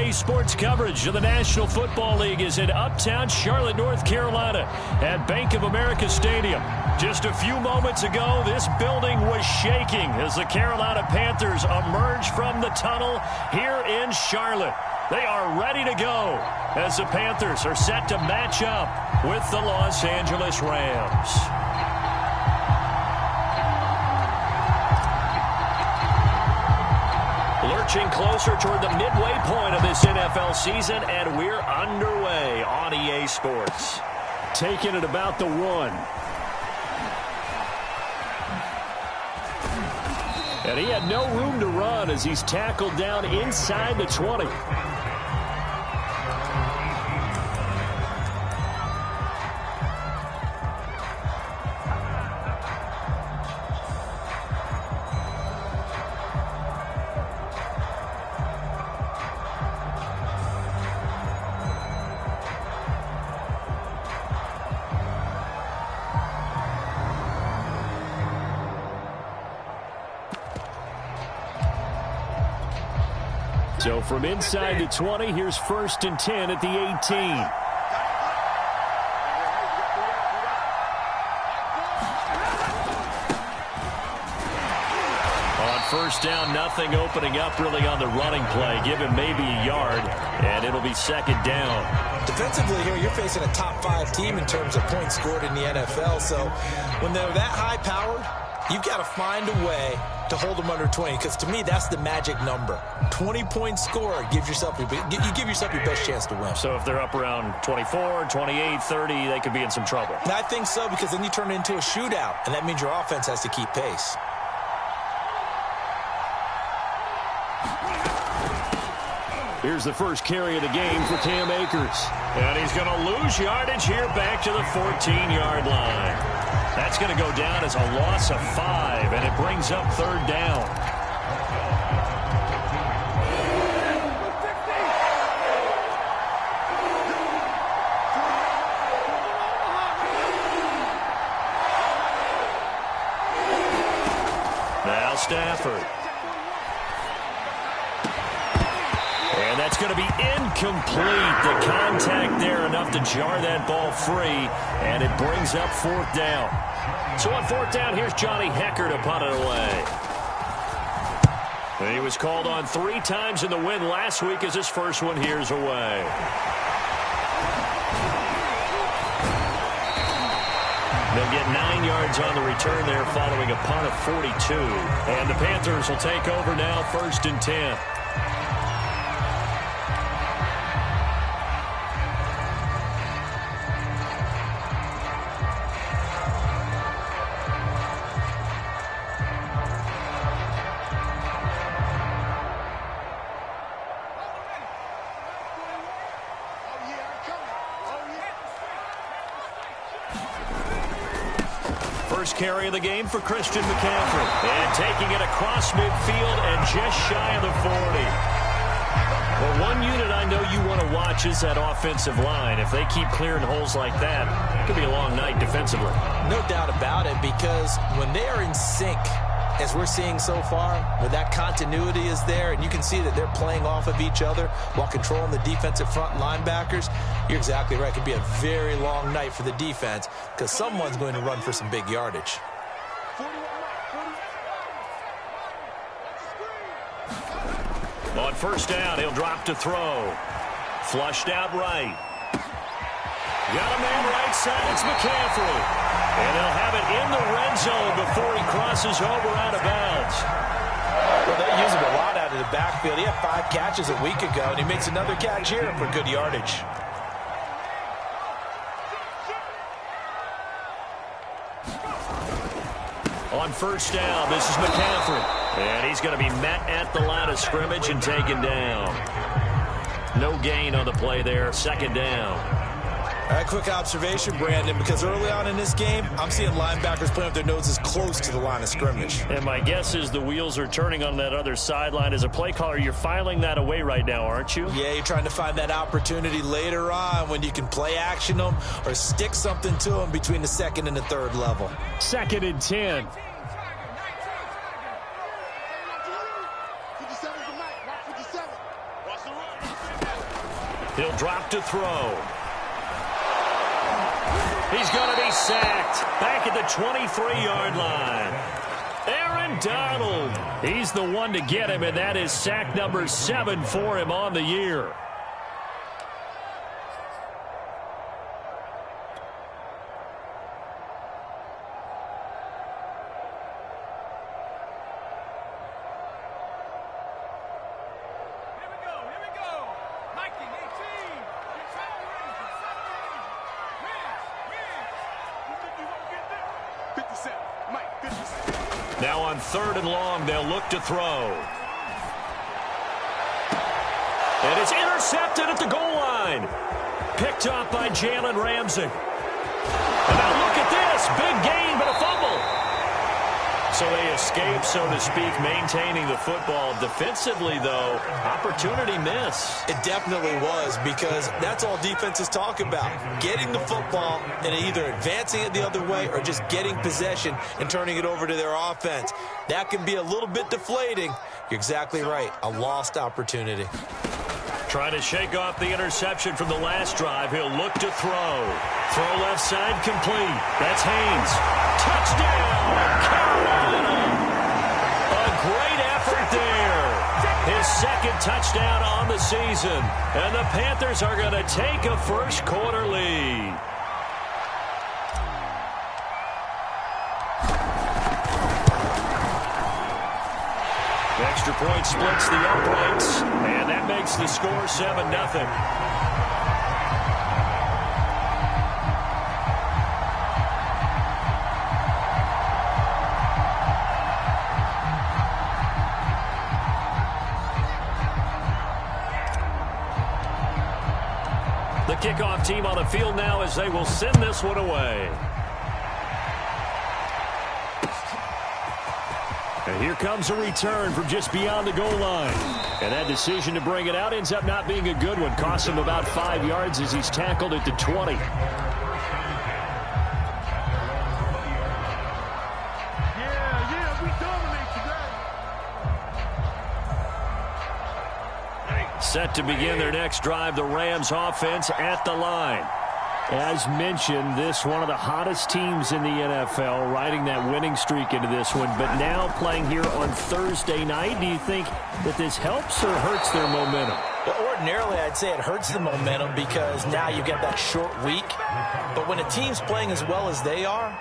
All-day sports coverage of the National Football League is in uptown Charlotte, North Carolina at Bank of America Stadium. Just a few moments ago, this building was shaking as the Carolina Panthers emerged from the tunnel here in Charlotte. They are ready to go as the Panthers are set to match up with the Los Angeles Rams. Lurching closer toward the midway point of this NFL season, and we're underway on EA Sports. Taking it about the 1. And he had no room to run as he's tackled down inside the 20. So from inside the 20, here's 1st and 10 at the 18. On 1st down, nothing opening up really on the running play. Give him maybe a yard, and it'll be 2nd down. Defensively here, you're facing a top 5 team in terms of points scored in the NFL. So when they're that high-powered, you've got to find a way to hold them under 20, because to me, that's the magic number. 20-point score gives yourself you give yourself your best chance to win. So if they're up around 24, 28, 30, they could be in some trouble. And I think so, because then you turn it into a shootout, and that means your offense has to keep pace. Here's the first carry of the game for Cam Akers. And he's going to lose yardage here back to the 14-yard line. That's going to go down as a loss of 5, and it brings up 3rd down. Now Stafford. And that's going to be incomplete. The contact there enough to jar that ball free, and it brings up 4th down. So on 4th down, here's Johnny Hecker to punt it away. And he was called on 3 times in the win last week as his first one here's away. They'll get 9 yards on the return there following a punt of 42. And the Panthers will take over now, 1st and 10. First carry of the game for Christian McCaffrey. And taking it across midfield and just shy of the 40. Well, one unit I know you want to watch is that offensive line. If they keep clearing holes like that, it could be a long night defensively. No doubt about it, because when they are in sync, as we're seeing so far, where that continuity is there, and you can see that they're playing off of each other while controlling the defensive front linebackers, you're exactly right. It could be a very long night for the defense, because someone's going to run for some big yardage. On 1st down, he'll drop to throw. Flushed out right. Got a man right side. It's McCaffrey. And they'll have it in the red zone before he crosses over out of bounds. Well, they use him a lot out of the backfield. He had 5 catches a week ago, and he makes another catch here for good yardage. On 1st down, this is McCaffrey. And he's going to be met at the line of scrimmage and taken down. No gain on the play there. 2nd down. A quick observation, Brandon, because early on in this game, I'm seeing linebackers playing with their noses close to the line of scrimmage. And my guess is the wheels are turning on that other sideline. As a play caller, you're filing that away right now, aren't you? Yeah, you're trying to find that opportunity later on when you can play action them or stick something to them between the 2nd and the 3rd level. 2nd and 10. He'll drop to throw. He's going to be sacked back at the 23-yard line. Aaron Donald. He's the one to get him, and that is sack number 7 for him on the year. Now on 3rd and long, they'll look to throw. And it's intercepted at the goal line. Picked up by Jalen Ramsey. And now look at this. Big gain, but a fumble. So they escape, so to speak, maintaining the football. Defensively, though, opportunity miss. It definitely was, because that's all defenses talk about. Getting the football and either advancing it the other way or just getting possession and turning it over to their offense. That can be a little bit deflating. You're exactly right. A lost opportunity. Trying to shake off the interception from the last drive. He'll look to throw. Throw left side complete. That's Haynes. Touchdown, Carolina. A great effort there. His second touchdown on the season. And the Panthers are going to take a first-quarter lead. Extra point splits the uprights, and that makes the score 7-0. The kickoff team on the field now as they will send this one away. And here comes a return from just beyond the goal line. And that decision to bring it out ends up not being a good one. Costs him about 5 yards as he's tackled at the 20. Set to begin their next drive, the Rams offense at the line. As mentioned, this one of the hottest teams in the NFL, riding that winning streak into this one, but now playing here on Thursday night. Do you think that this helps or hurts their momentum? Well, ordinarily, I'd say it hurts the momentum because now you get that short week. But when a team's playing as well as they are,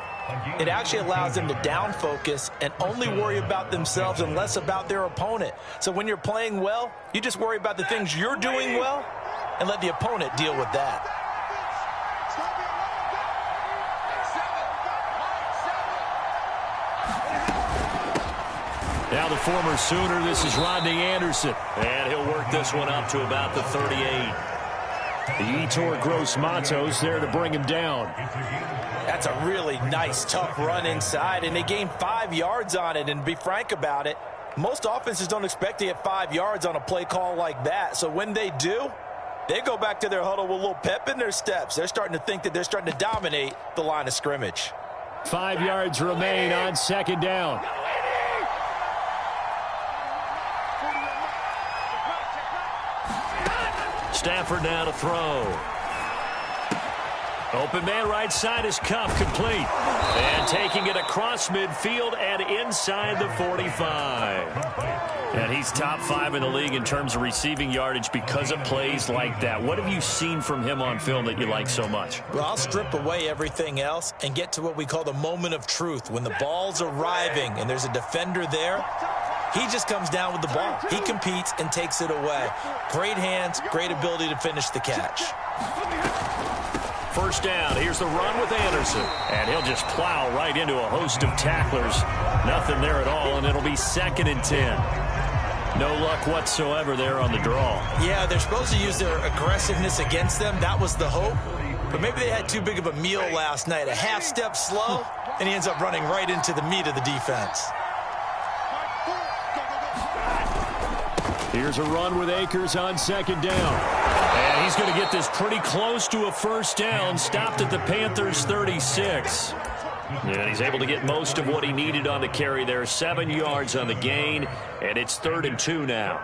it actually allows them to down focus and only worry about themselves and less about their opponent. So when you're playing well, you just worry about the things you're doing well and let the opponent deal with that. Now the former Sooner, this is Rodney Anderson. And he'll work this one up to about the 38. The Yetur Gross-Matos there to bring him down. That's a really nice, tough run inside, and they gained 5 yards on it. And to be frank about it, most offenses don't expect to get 5 yards on a play call like that. So when they do, they go back to their huddle with a little pep in their steps. They're starting to think that they're starting to dominate the line of scrimmage. 5 yards remain on second down. Stafford now to throw. Open man right side is Cup, complete. And taking it across midfield and inside the 45. And he's top 5 in the league in terms of receiving yardage because of plays like that. What have you seen from him on film that you like so much? Well, I'll strip away everything else and get to what we call the moment of truth. When the ball's arriving and there's a defender there, he just comes down with the ball. He competes and takes it away. Great hands, great ability to finish the catch. First down, here's the run with Anderson. And he'll just plow right into a host of tacklers. Nothing there at all, and it'll be 2nd and 10. No luck whatsoever there on the draw. Yeah, they're supposed to use their aggressiveness against them. That was the hope. But maybe they had too big of a meal last night. A half step slow, and he ends up running right into the meat of the defense. Here's a run with Akers on 2nd down. And he's going to get this pretty close to a first down. Stopped at the Panthers' 36. And he's able to get most of what he needed on the carry there. 7 yards on the gain, and it's 3rd and 2 now.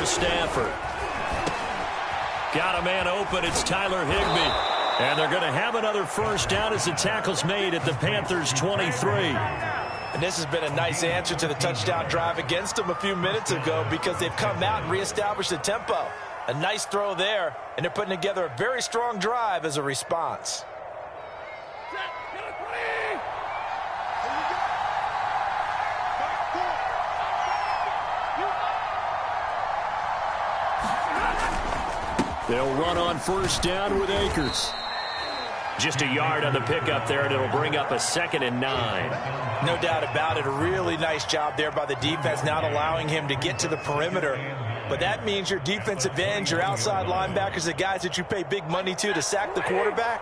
here's Stafford. Got a man open. It's Tyler Higbee. And they're going to have another first down as the tackle's made at the Panthers' 23. And this has been a nice answer to the touchdown drive against them a few minutes ago because they've come out and reestablished the tempo. A nice throw there, and they're putting together a very strong drive as a response. They'll run on first down with Akers. Just a yard on the pickup there, and it'll bring up a 2nd and 9. No doubt about it. A really nice job there by the defense, not allowing him to get to the perimeter. But that means your defensive ends, your outside linebackers, the guys that you pay big money to sack the quarterback,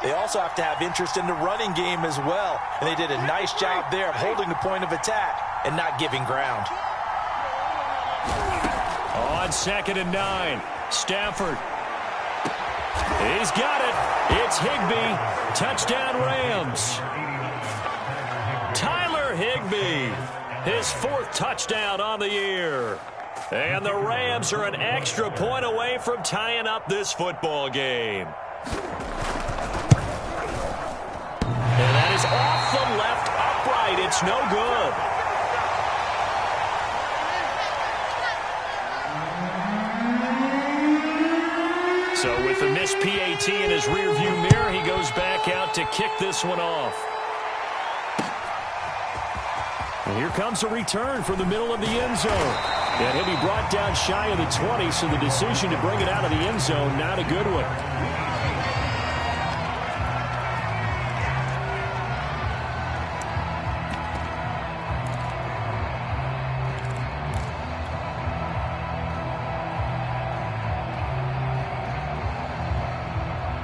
they also have to have interest in the running game as well. And they did a nice job there of holding the point of attack and not giving ground. On 2nd and 9, Stafford. He's got it. It's Higbee. Touchdown, Rams. Tyler Higbee. His 4th touchdown on the year. And the Rams are an extra point away from tying up this football game. And that is off the left upright. It's no good. So with the missed PAT in his rearview mirror, he goes back out to kick this one off. And here comes a return from the middle of the end zone. And he'll be brought down shy of the 20, so the decision to bring it out of the end zone, not a good one.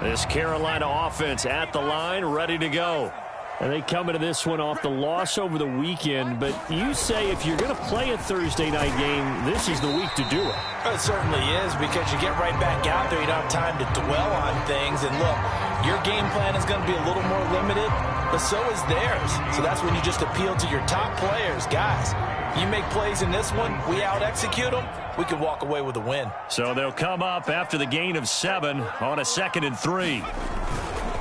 This Carolina offense at the line, ready to go. And they come into this one off the loss over the weekend. But you say if you're going to play a Thursday night game, this is the week to do it. It certainly is, because you get right back out there. You don't have time to dwell on things. And look, your game plan is going to be a little more limited, but so is theirs. So that's when you just appeal to your top players. Guys, you make plays in this one, we out-execute them, we can walk away with a win. So they'll come up after the gain of 7 on a 2nd and 3.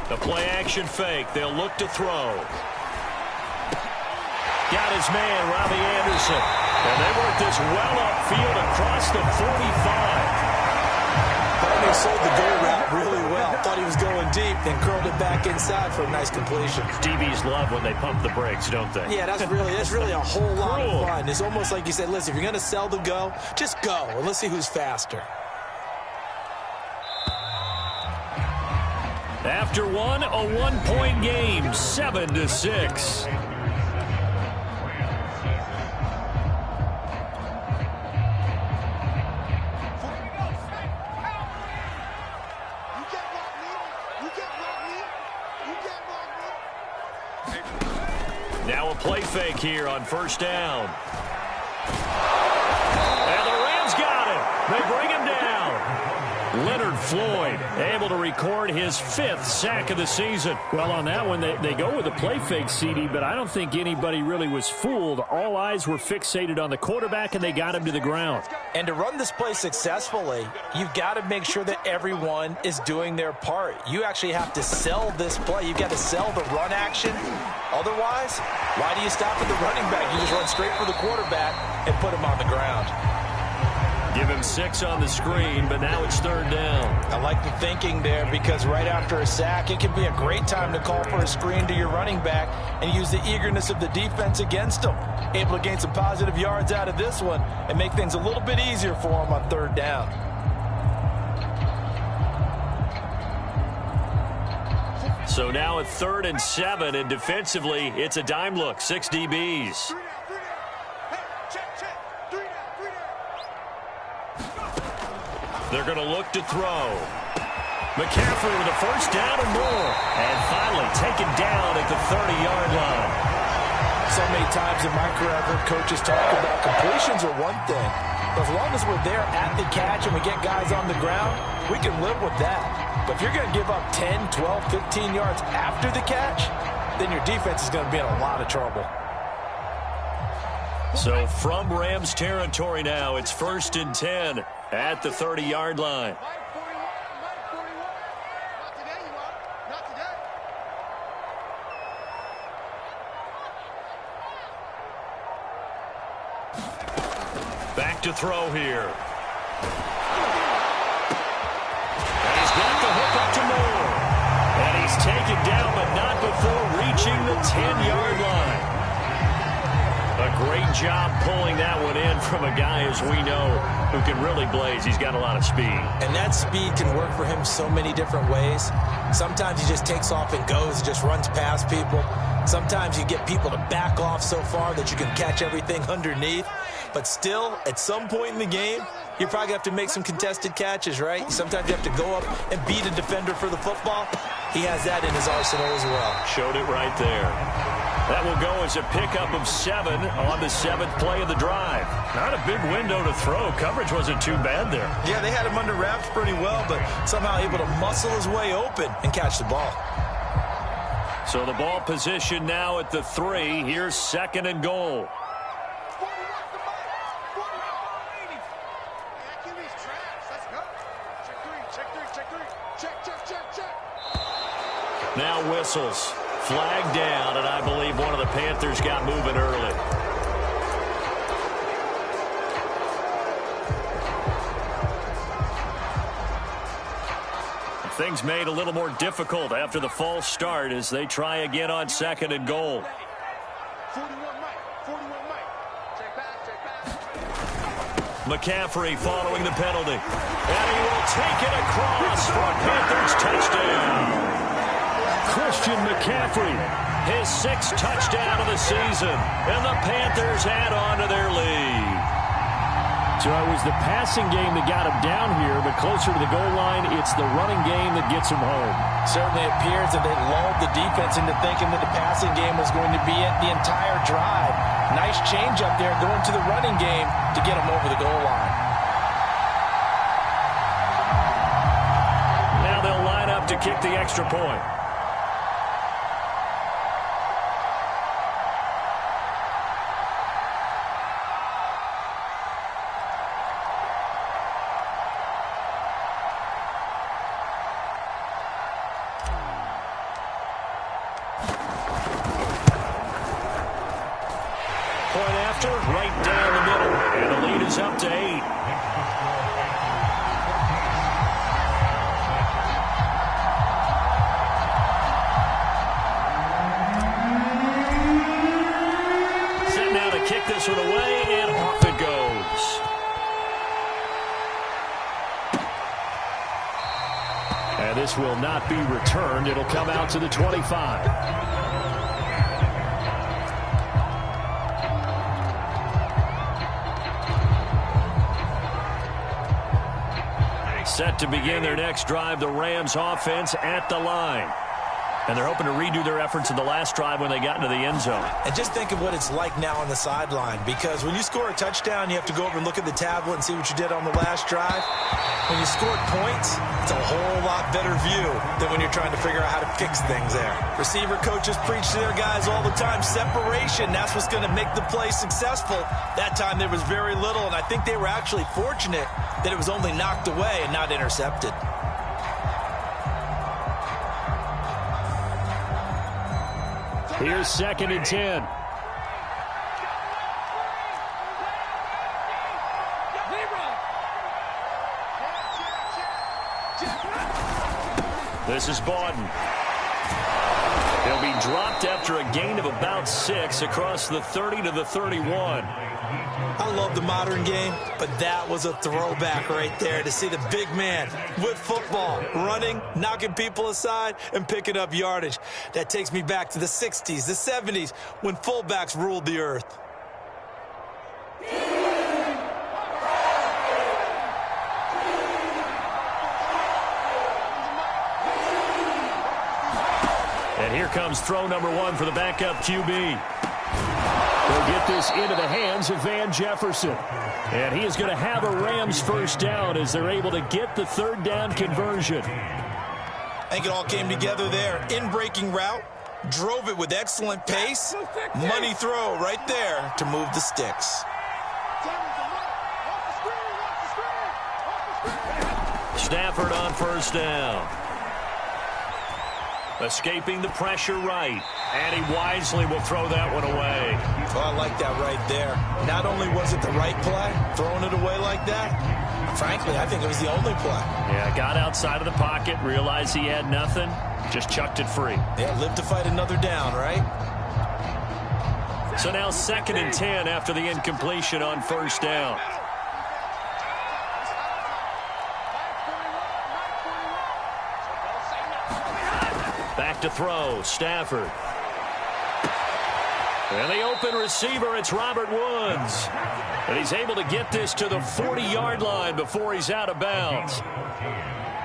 The play-action fake. They'll look to throw. Got his man, Robbie Anderson. And they work this well upfield across the 45. Thought he sold the goal route really well. Thought he was going deep, then curled it back inside for a nice completion. DBs love when they pump the brakes, don't they? Yeah, that's really a whole lot of fun. It's almost like you said, listen, if you're going to sell the go, just go, and let's see who's faster. After one, a 1-point game, 7-6. Now a play fake here on first down. And the Rams got it. They bring him down. Leonard Floyd able to record his 5th sack of the season. Well, on that one, they go with a play fake, CD, but I don't think anybody really was fooled. All eyes were fixated on the quarterback, and they got him to the ground. And to run this play successfully, you've got to make sure that everyone is doing their part. You actually have to sell this play. You've got to sell the run action. Otherwise, why do you stop at the running back? You just run straight for the quarterback and put him on the ground. Give him 6 on the screen, but now it's 3rd down. I like the thinking there, because right after a sack, it can be a great time to call for a screen to your running back and use the eagerness of the defense against him. Able to gain some positive yards out of this one and make things a little bit easier for him on 3rd down. So now a 3rd and 7, and defensively, it's a dime look, 6 DBs. They're going to look to throw. McCaffrey with a first down and more. And finally taken down at the 30-yard line. So many times in my career, I've heard coaches talk about completions are one thing. But as long as we're there at the catch and we get guys on the ground, we can live with that. But if you're going to give up 10, 12, 15 yards after the catch, then your defense is going to be in a lot of trouble. So from Rams territory now, it's 1st and 10 at the 30-yard line. Back to throw here. And he's got the hook up to Moore. And he's taken down, but not before reaching the 10-yard line. A great job pulling that one in from a guy, as we know, who can really blaze. He's got a lot of speed. And that speed can work for him so many different ways. Sometimes he just takes off and goes, just runs past people. Sometimes you get people to back off so far that you can catch everything underneath. But still, at some point in the game, you probably have to make some contested catches, right? Sometimes you have to go up and beat a defender for the football. He has that in his arsenal as well. Showed it right there. That will go as a pickup of 7 on the 7th play of the drive. Not a big window to throw. Coverage wasn't too bad there. Yeah, they had him under wraps pretty well, but somehow able to muscle his way open and catch the ball. So the ball position now at the 3. Here's 2nd and goal. Now whistles. Flag down, and I believe one of the Panthers got moving early. Things made a little more difficult after the false start as they try again on 2nd and goal. 41 Mike. Check back. McCaffrey following the penalty. And he will take it across for a Panthers touchdown. Christian McCaffrey, his 6th touchdown of the season. And the Panthers add on to their lead. So it was the passing game that got him down here, but closer to the goal line, it's the running game that gets him home. Certainly appears that they lulled the defense into thinking that the passing game was going to be it the entire drive. Nice change up there going to the running game to get him over the goal line. Now they'll line up to kick the extra point. Right down the middle, and the lead is up to 8. Set now to kick this one away, and off it goes. And this will not be returned. It'll come out to the 25. Set to begin their next drive, the Rams offense at the line. And they're hoping to redo their efforts in the last drive when they got into the end zone. And just think of what it's like now on the sideline, because when you score a touchdown, you have to go over and look at the tablet and see what you did on the last drive. When you scored points, it's a whole lot better view than when you're trying to figure out how to fix things there. Receiver coaches preach to their guys all the time, separation, that's what's going to make the play successful. That time there was very little, and I think they were actually fortunate that it was only knocked away and not intercepted. Here's 2nd and 10. This is Bawden. He'll be dropped after a gain of about 6 across the 30 to the 31. I love the modern game, but that was a throwback right there to see the big man with football, running, knocking people aside, and picking up yardage. That takes me back to the 60s, the 70s, when fullbacks ruled the earth. And here comes throw number 1 for the backup QB. They'll get this into the hands of Van Jefferson. And he is going to have a Rams first down as they're able to get the 3rd down conversion. I think it all came together there. In-breaking route, Drove it with excellent pace. Money throw right there to move the sticks. Stafford on first down. Escaping the pressure right. And he wisely will throw that one away. Oh, I like that right there. Not only was it the right play, throwing it away like that, frankly, I think it was the only play. Yeah, got outside of the pocket, realized he had nothing, just chucked it free. Yeah, live to fight another down, right? So now 2nd and 10 after the incompletion on first down. Back to throw, Stafford. And the open receiver, it's Robert Woods. And he's able to get this to the 40-yard line before he's out of bounds.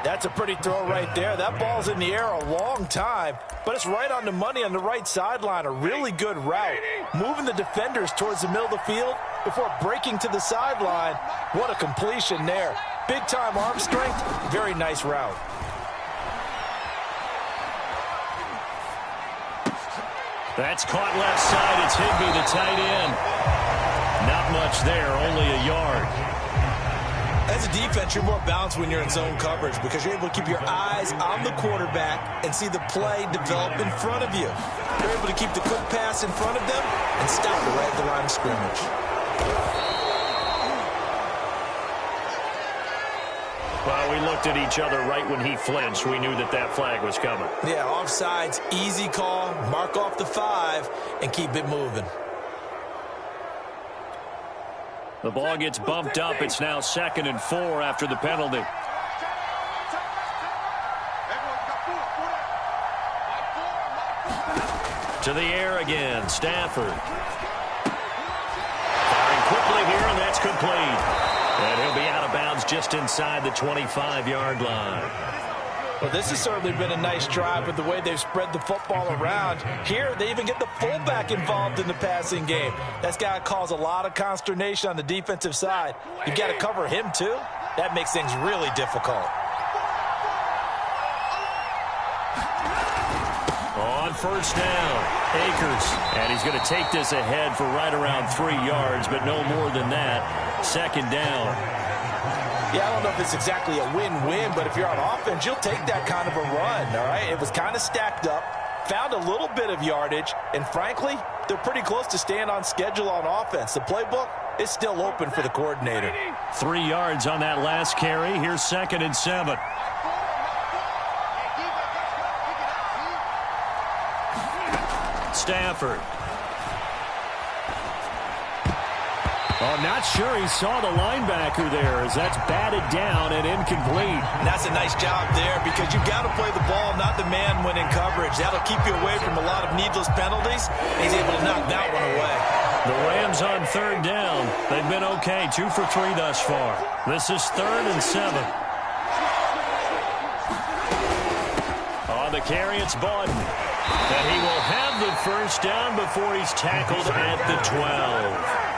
That's a pretty throw right there. That ball's in the air a long time, but it's right on the money on the right sideline. A really good route. Moving the defenders towards the middle of the field before breaking to the sideline. What a completion there. Big-time arm strength. Very nice route. That's caught left side. It's Higbee, the tight end. Not much there, only a yard. As a defense, you're more balanced when you're in zone coverage because you're able to keep your eyes on the quarterback and see the play develop in front of you. You're able to keep the quick pass in front of them and stop it right at the line of scrimmage. Well, we looked at each other right when he flinched. We knew that that flag was coming. Yeah, offsides, easy call, mark off the 5, and keep it moving. The ball gets bumped up. It's now 2nd and 4 after the penalty. To the air again, Stafford. Firing quickly here, and that's complete. And he'll be out of bounds just inside the 25-yard line. Well, this has certainly been a nice drive with the way they've spread the football around. Here, they even get the fullback involved in the passing game. That's got to cause a lot of consternation on the defensive side. You've got to cover him, too. That makes things really difficult. On first down, Akers. And he's going to take this ahead for right around 3 yards, but no more than that. 2nd down. Yeah, I don't know if it's exactly a win-win, but if you're on offense, you'll take that kind of a run, all right? It was kind of stacked up, found a little bit of yardage, and frankly, they're pretty close to staying on schedule on offense. The playbook is still open for the coordinator. 3 yards on that last carry. Here's 2nd and 7. Stafford. Oh, not sure he saw the linebacker there as that's batted down and incomplete. And that's a nice job there because you've got to play the ball, not the man when in coverage. That'll keep you away from a lot of needless penalties. He's able to knock that one away. The Rams on 3rd down. They've been okay, 2 for 3 thus far. This is 3rd and 7. On the carry, it's Bawden. And he will have the first down before he's tackled at the 12.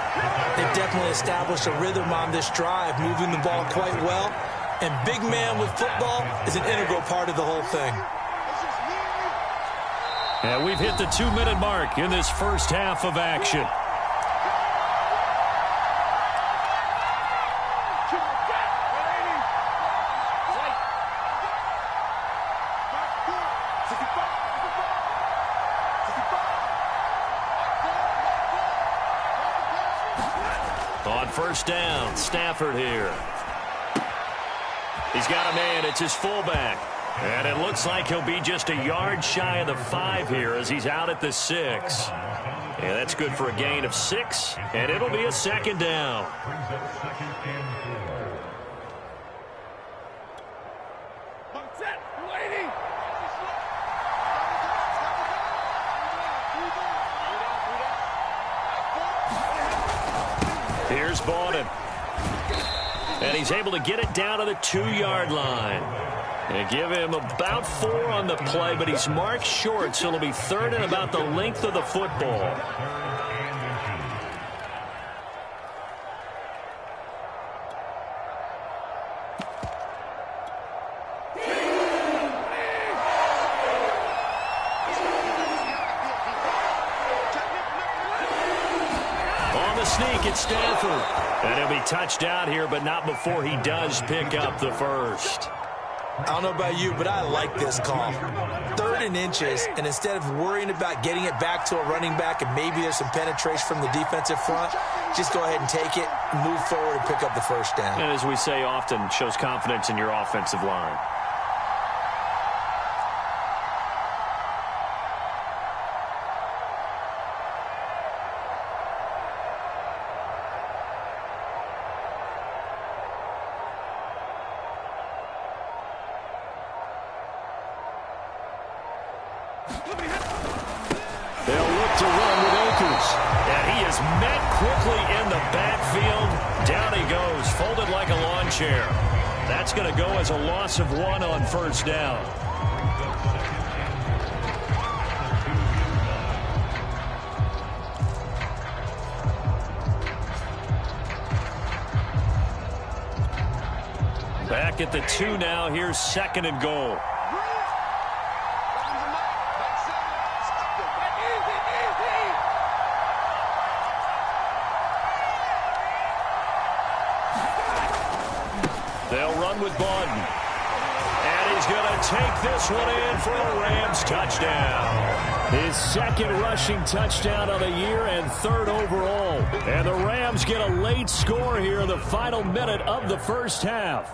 They've definitely established a rhythm on this drive, moving the ball quite well. And big man with football is an integral part of the whole thing. And we've hit the 2-minute mark in this first half of action. On first down, Stafford here. He's got a man. It's his fullback. And it looks like he'll be just a yard shy of the 5 here as he's out at the 6. And that's good for a gain of 6. And it'll be a 2nd down. Here's Bawden. And he's able to get it down to the 2-yard line. And give him about 4 on the play, but he's marked short, so it'll be 3rd and about the length of the football. sneak at Stanford. And he'll be touched out here, but not before he does pick up the first. I don't know about you, but I like this call. 3rd and inches, and instead of worrying about getting it back to a running back and maybe there's some penetration from the defensive front, just go ahead and take it, move forward, and pick up the first down. And as we say often, shows confidence in your offensive line. They'll look to run with Akers. And he is met quickly in the backfield. Down he goes, folded like a lawn chair. That's going to go as a loss of 1 on first down. Back at the 2 now. Here's 2nd and goal. They'll run with Bawden. And he's going to take this one in for a Rams touchdown. His 2nd rushing touchdown of the year and 3rd overall. And the Rams get a late score here in the final minute of the first half.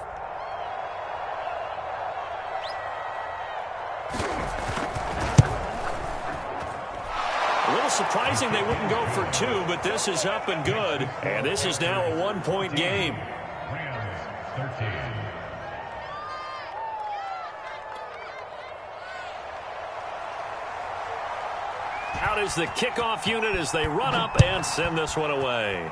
A little surprising they wouldn't go for 2, but this is up and good. And this is now a 1-point game. 13. Out is the kickoff unit as they run up and send this one away.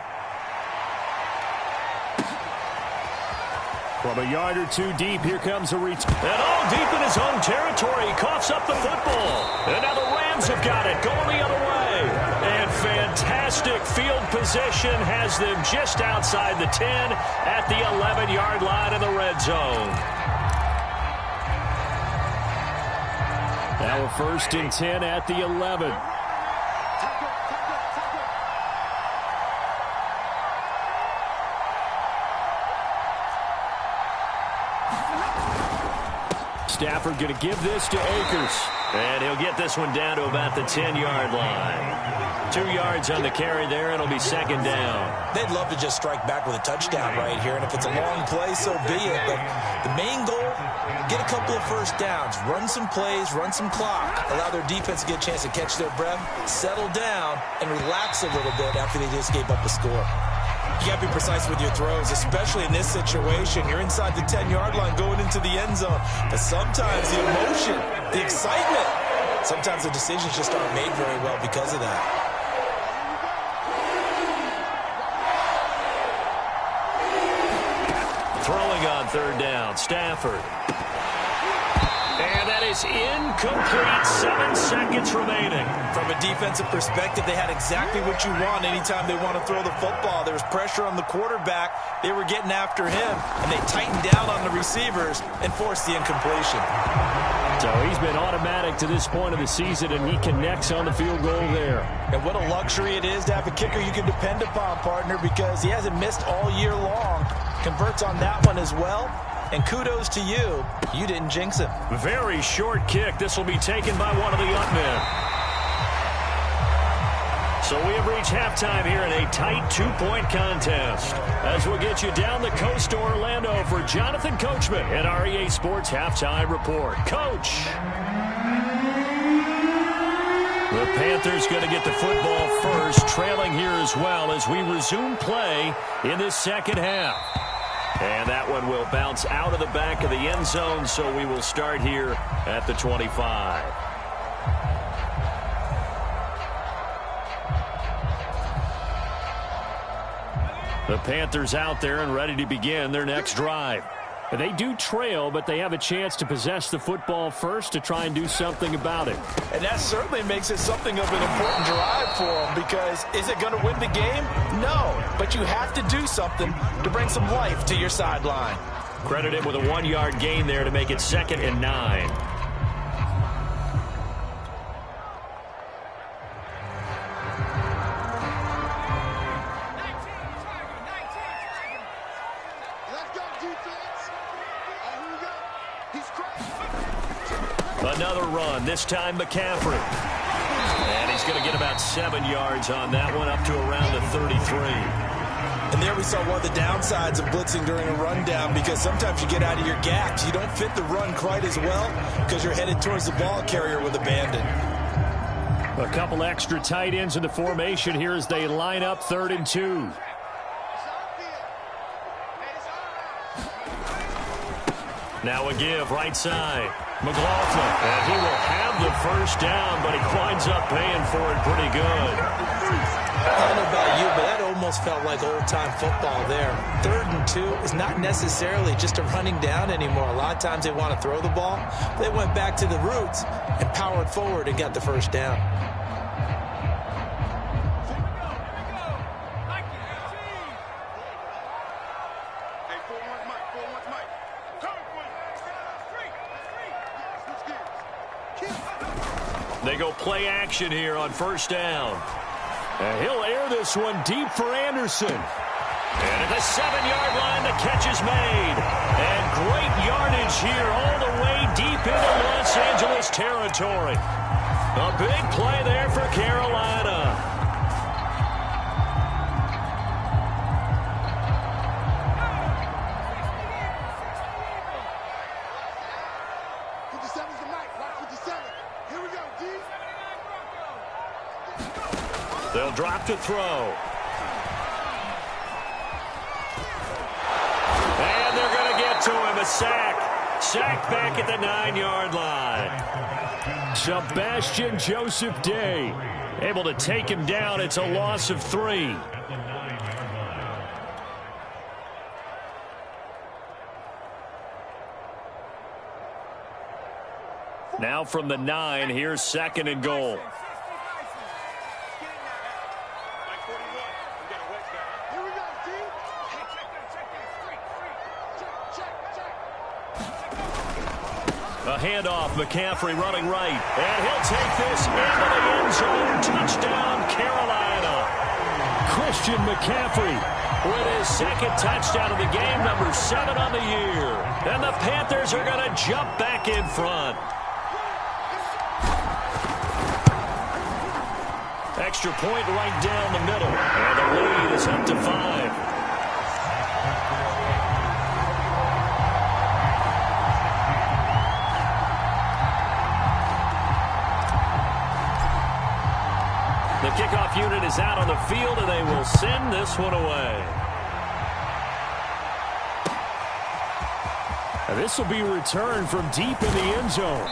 From a yard or 2 deep, here comes a return. And all deep in his own territory, he coughs up the football. And now the Rams have got it, going the other way. And fantastic field position has them just outside the 10 at the 11-yard line in the red zone. Now a 1st and 10 at the 11. Stafford going to give this to Akers. And he'll get this one down to about the 10-yard line. 2 yards on the carry there, and it'll be 2nd down. They'd love to just strike back with a touchdown right here, and if it's a long play, so be it. But the main goal, get a couple of first downs, run some plays, run some clock, allow their defense to get a chance to catch their breath, settle down, and relax a little bit after they just gave up a score. You got to be precise with your throws, especially in this situation. You're inside the 10-yard line going into the end zone. But sometimes the emotion, the excitement, sometimes the decisions just aren't made very well because of that. Throwing on 3rd down, Stafford. And that is incomplete. 7 seconds remaining. From a defensive perspective, they had exactly what you want anytime they want to throw the football. There was pressure on the quarterback. They were getting after him, and they tightened down on the receivers and forced the incompletion. So he's been automatic to this point of the season, and he connects on the field goal there. And what a luxury it is to have a kicker you can depend upon, partner, because he hasn't missed all year long. Converts on that one as well. And kudos to you. You didn't jinx him. Very short kick. This will be taken by one of the young men. So we have reached halftime here in a tight 2-point contest. As we'll get you down the coast to Orlando for Jonathan Coachman at our EA Sports Halftime Report. Coach. The Panthers going to get the football first, trailing here as well as we resume play in this second half. And that one will bounce out of the back of the end zone, so we will start here at the 25. The Panthers out there and ready to begin their next drive. They do trail, but they have a chance to possess the football first to try and do something about it. And that certainly makes it something of an important drive for them, because is it going to win the game? No, but you have to do something to bring some life to your sideline. Credit him with a 1-yard gain there to make it 2nd and 9. another run, this time McCaffrey. And he's going to get about 7 yards on that one, up to around the 33. And there we saw one of the downsides of blitzing during a rundown, because sometimes you get out of your gaps. You don't fit the run quite as well because you're headed towards the ball carrier with abandon. A couple extra tight ends in the formation here as they line up 3rd and 2. Now a give, right side. McLaughlin, and he will have the first down, but he winds up paying for it pretty good. I don't know about you, but that almost felt like old-time football there. 3rd and 2 is not necessarily just a running down anymore. A lot of times they want to throw the ball. They went back to the roots and powered forward and got the first down. They go play action here on first down. And he'll air this one deep for Anderson. And at the 7-yard line, the catch is made. And great yardage here all the way deep into Los Angeles territory. A big play there for Carolina. They'll drop to throw. And they're going to get to him. A sack. Sack back at the 9-yard line. Sebastian Joseph Day able to take him down. It's a loss of 3. Now from the 9, here's 2nd and goal. A handoff, McCaffrey running right. And he'll take this into the end zone. Touchdown, Carolina. Christian McCaffrey with his 2nd touchdown of the game, number 7 on the year. And the Panthers are going to jump back in front. Extra point right down the middle. And the lead is up to 5. The kickoff unit is out on the field, and they will send this one away. This will be returned from deep in the end zone.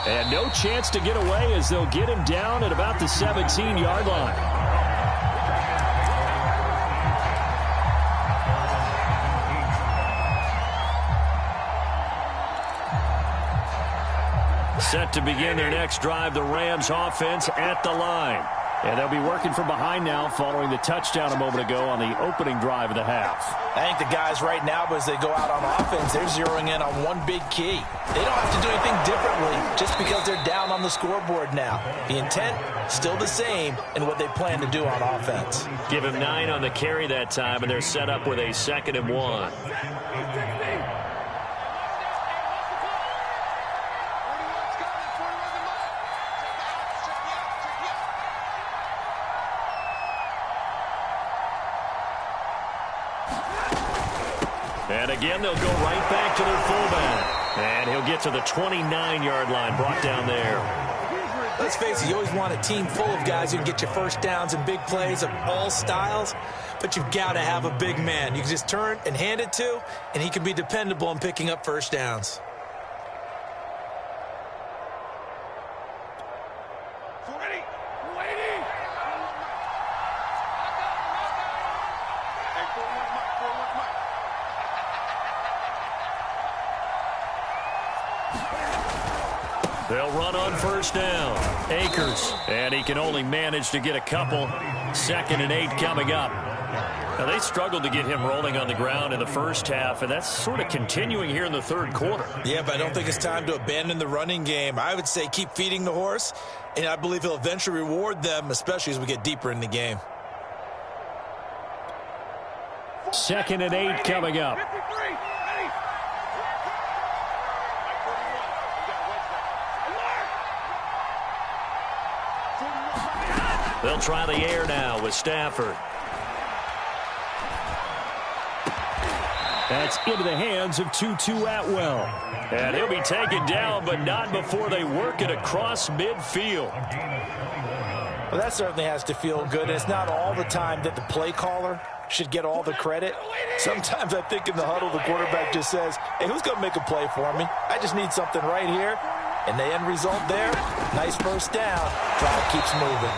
And no chance to get away as they'll get him down at about the 17-yard line. Set to begin their next drive, the Rams offense at the line. And they'll be working from behind now following the touchdown a moment ago on the opening drive of the half. I think the guys right now, as they go out on offense, they're zeroing in on one big key. They don't have to do anything differently just because they're down on the scoreboard now. The intent, still the same in what they plan to do on offense. Give him 9 on the carry that time, and they're set up with a 2nd and 1. And again, they'll go right back to their fullback. And he'll get to the 29-yard line, brought down there. Let's face it, you always want a team full of guys who can get you first downs and big plays of all styles, but you've got to have a big man you can just turn and hand it to, and he can be dependable in picking up first downs. They'll run on first down. Akers, and he can only manage to get a couple. 2nd and 8 coming up. Now, they struggled to get him rolling on the ground in the first half, and that's sort of continuing here in the 3rd quarter. Yeah, but I don't think it's time to abandon the running game. I would say keep feeding the horse, and I believe he'll eventually reward them, especially as we get deeper in the game. 2nd and 8 coming up. They'll try the air now with Stafford. That's into the hands of Tutu Atwell. And he'll be taken down, but not before they work it across midfield. Well, that certainly has to feel good. It's not all the time that the play caller should get all the credit. Sometimes I think in the huddle, the quarterback just says, hey, who's going to make a play for me? I just need something right here. And the end result there, nice first down. Drive keeps moving.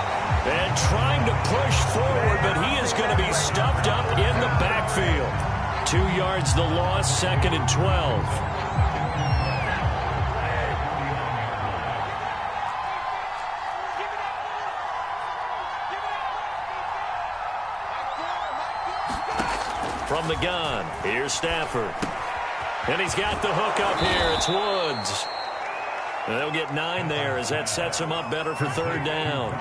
And trying to push forward, but he is going to be stuffed up in the backfield. 2 yards the loss, 2nd and 12. From the gun, here's Stafford. And he's got the hook up here. It's Woods. And they'll get 9 there as that sets him up better for 3rd down.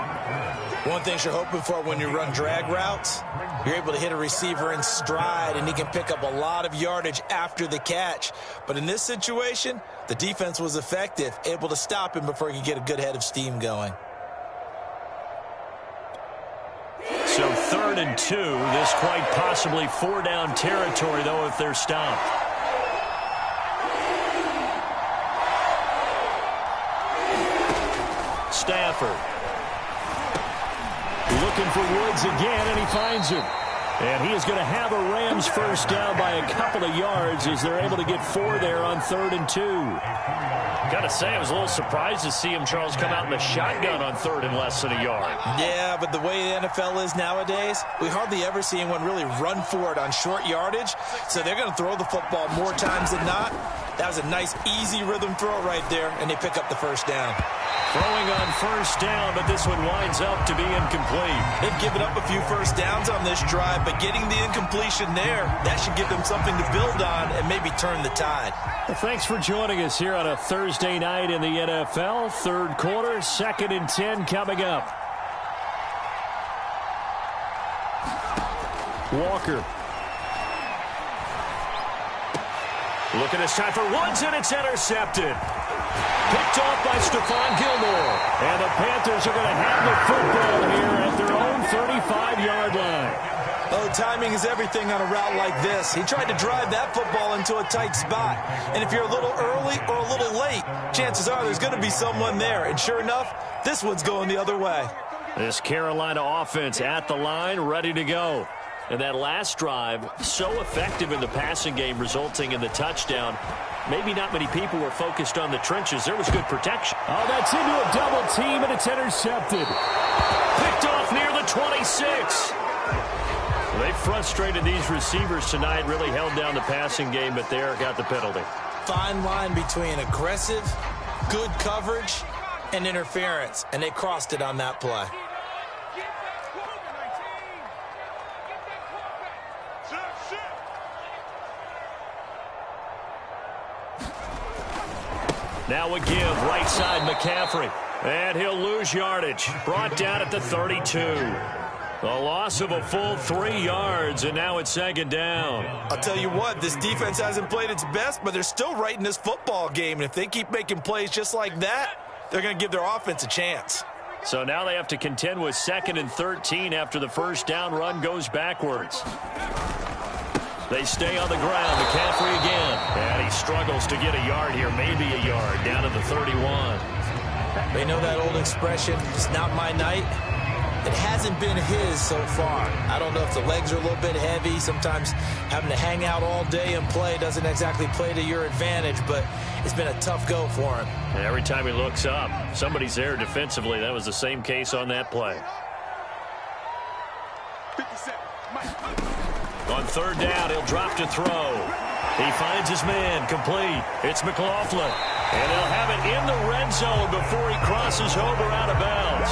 One thing you're hoping for when you run drag routes, you're able to hit a receiver in stride, and he can pick up a lot of yardage after the catch. But in this situation, the defense was effective, able to stop him before he could get a good head of steam going. So 3rd and 2. This quite possibly 4-down territory, though, if they're stopped. Stafford. Looking for Woods again, and he finds him. And he is going to have a Rams first down by a couple of yards as they're able to get 4 there on 3rd and 2. Got to say, I was a little surprised to see him, Charles, come out in the shotgun on 3rd and less than a yard. Yeah, but the way the NFL is nowadays, we hardly ever see anyone really run for it on short yardage. So they're going to throw the football more times than not. That was a nice, easy rhythm throw right there, and they pick up the first down. Throwing on 1st down, but this one winds up to be incomplete. They've given up a few first downs on this drive, but getting the incompletion there, that should give them something to build on and maybe turn the tide. Well, thanks for joining us here on a Thursday night in the NFL. 3rd quarter, 2nd and 10 coming up. Walker. Looking this time for Woods, and it's intercepted. Picked off by Stephon Gilmore. And the Panthers are going to have the football here at their own 35-yard line. Oh, timing is everything on a route like this. He tried to drive that football into a tight spot. And if you're a little early or a little late, chances are there's going to be someone there. And sure enough, this one's going the other way. This Carolina offense at the line, ready to go. And that last drive, so effective in the passing game, resulting in the touchdown. Maybe not many people were focused on the trenches. There was good protection. Oh, that's into a double team, and it's intercepted. Picked off near the 26. Well, they frustrated these receivers tonight, really held down the passing game, but there got the penalty. Fine line between aggressive, good coverage, and interference, and they crossed it on that play. Now a give, right side McCaffrey. And he'll lose yardage. Brought down at the 32. A loss of a full 3 yards, and now it's 2nd down. I'll tell you what, this defense hasn't played its best, but they're still right in this football game. And if they keep making plays just like that, they're going to give their offense a chance. So now they have to contend with 2nd and 13 after the first down run goes backwards. They stay on the ground. McCaffrey again. And he struggles to get a yard here, maybe a yard, down to the 31. They know that old expression, it's not my night. It hasn't been his so far. I don't know if the legs are a little bit heavy. Sometimes having to hang out all day and play doesn't exactly play to your advantage, but it's been a tough go for him. And every time he looks up, somebody's there defensively. That was the same case on that play. 57. On 3rd down, he'll drop to throw. He finds his man, complete. It's McLaughlin. And they'll have it in the red zone before he crosses over out of bounds.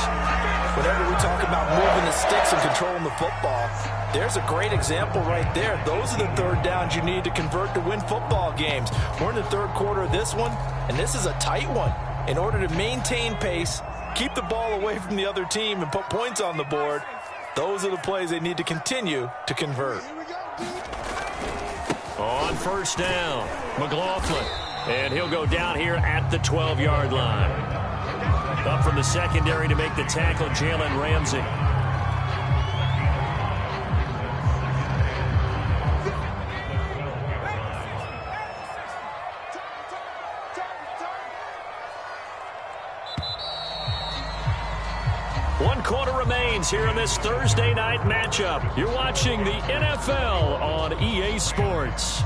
Whenever we talk about moving the sticks and controlling the football, there's a great example right there. Those are the 3rd downs you need to convert to win football games. We're in the 3rd quarter of this one, and this is a tight one. In order to maintain pace, keep the ball away from the other team, and put points on the board, those are the plays they need to continue to convert. On 1st down, McLaughlin. And he'll go down here at the 12-yard line. Up from the secondary to make the tackle, Jalen Ramsey. One quarter remains here in this Thursday night matchup. You're watching the NFL on EA Sports.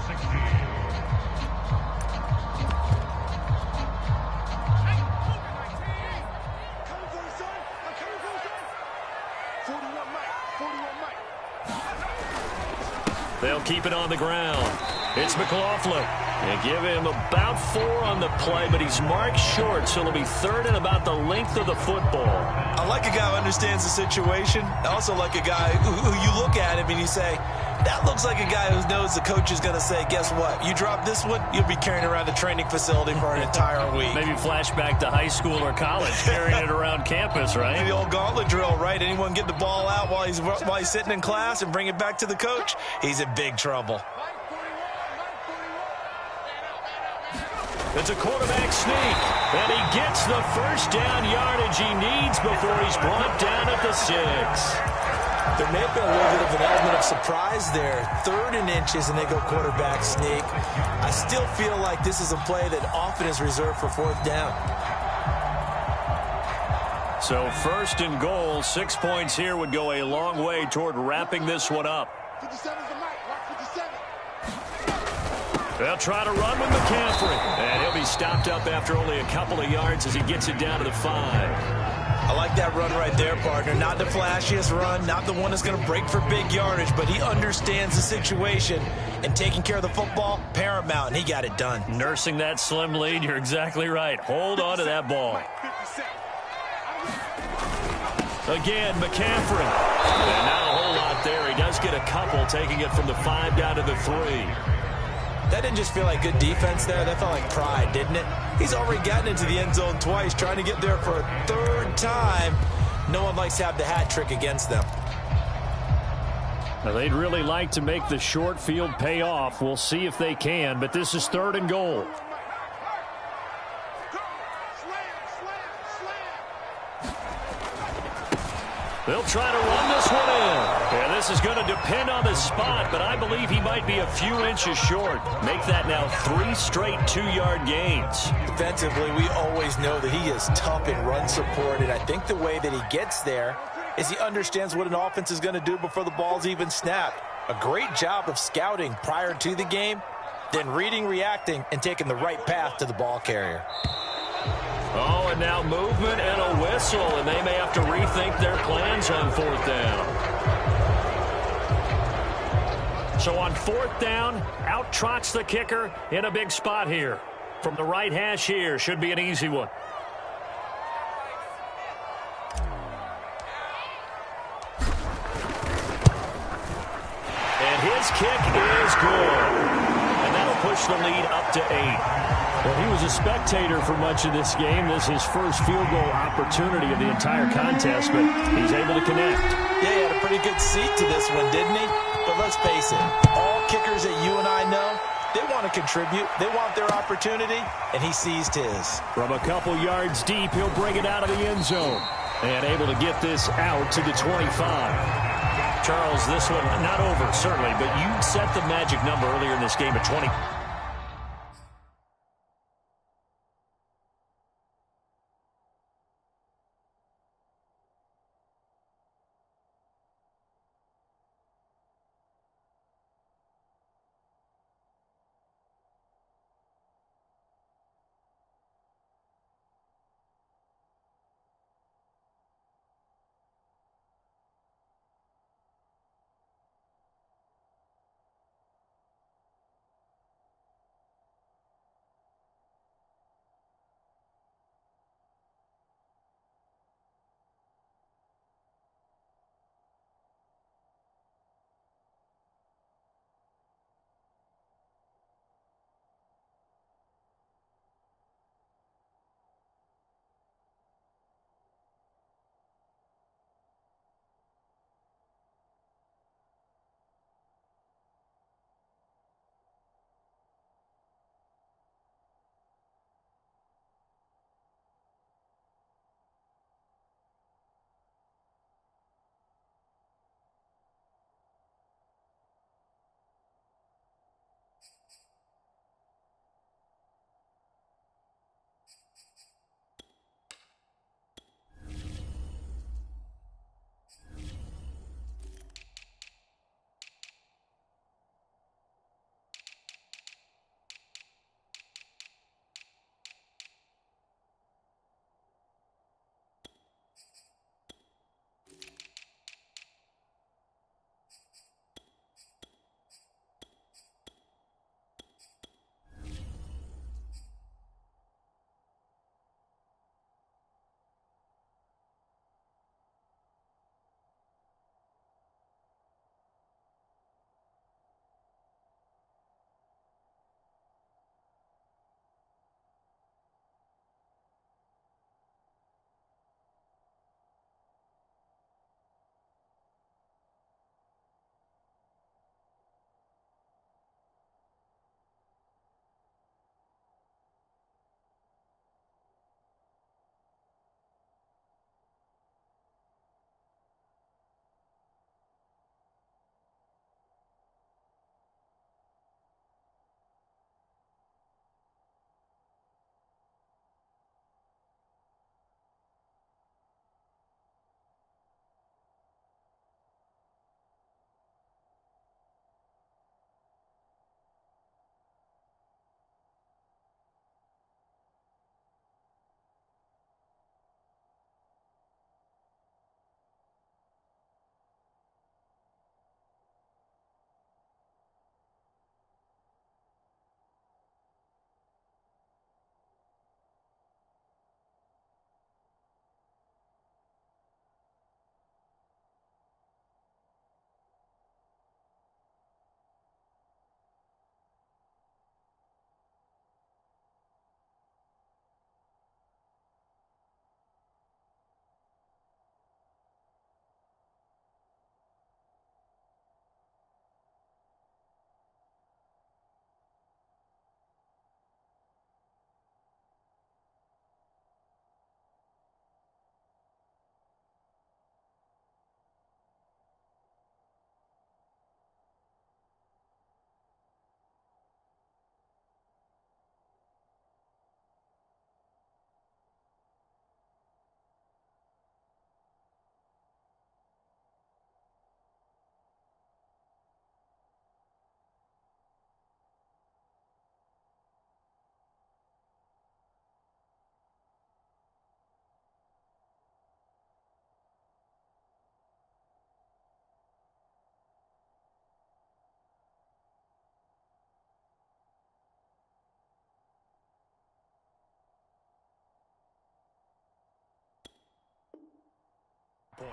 They'll keep it on the ground. It's McLaughlin. They give him about 4 on the play, but he's marked short, so it'll be third and about the length of the football. I like a guy who understands the situation. I also like a guy who you look at him and you say, that looks like a guy who knows the coach is going to say, guess what? You drop this one, you'll be carrying around a training facility for an entire week. Maybe flashback to high school or college, carrying it around campus, right? The old gauntlet drill, right? Anyone get the ball out while he's sitting in class and bring it back to the coach? He's in big trouble. It's a quarterback sneak, and he gets the first down yardage he needs before he's brought down at the 6. There may have been a little bit of an element of surprise there. 3rd and inches, and they go quarterback sneak. I still feel like this is a play that often is reserved for 4th down. So 1st and goal, 6 points here would go a long way toward wrapping this one up. 57 is the mic. Watch 57. They'll try to run with McCaffrey, and he'll be stopped up after only a couple of yards as he gets it down to the 5. I like that run right there, partner. Not the flashiest run, not the one that's going to break for big yardage, but he understands the situation, and taking care of the football, paramount, and he got it done. Nursing that slim lead, you're exactly right. Hold on to that ball. Again, McCaffrey. And not a whole lot there. He does get a couple, taking it from the 5 down to the 3. That didn't just feel like good defense there. That felt like pride, didn't it? He's already gotten into the end zone twice, trying to get there for a 3rd time. No one likes to have the hat trick against them. Now, they'd really like to make the short field pay off. We'll see if they can, but this is 3rd and goal. They'll try to run this one in. Yeah, this is going to depend on the spot, but I believe he might be a few inches short. Make that now 3 straight 2-yard gains. Defensively, we always know that he is tough in run support, and I think the way that he gets there is he understands what an offense is going to do before the ball's even snapped. A great job of scouting prior to the game, then reading, reacting, and taking the right path to the ball carrier. Oh, and now movement and a whistle, and they may have to rethink their plans on 4th down. So on 4th down, out trots the kicker in a big spot here. From the right hash here, should be an easy one. And his kick is good. And that'll push the lead up to 8. Well, he was a spectator for much of this game. This is his first field goal opportunity of the entire contest, but he's able to connect. Yeah, he had a pretty good seat to this one, didn't he? But let's face it, all kickers that you and I know, they want to contribute. They want their opportunity, and he seized his. From a couple yards deep, he'll bring it out of the end zone. And able to get this out to the 25. Charles, this one not over, certainly, but you set the magic number earlier in this game at 20.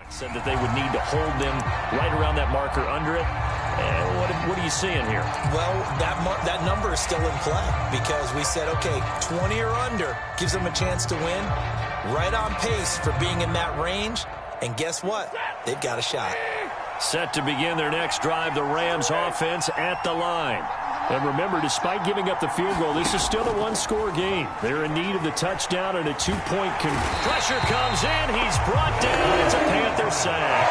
Said that they would need to hold them right around that marker under it. What are you seeing here? Well, that number is still in play because we said, okay, 20 or under gives them a chance to win. Right on pace for being in that range. And guess what? They've got a shot. Set to begin their next drive, the Rams offense at the line. And remember, despite giving up the field goal, this is still a one-score game. They're in need of the touchdown and a two-point pressure comes in. He's brought down. It's a Panther sack.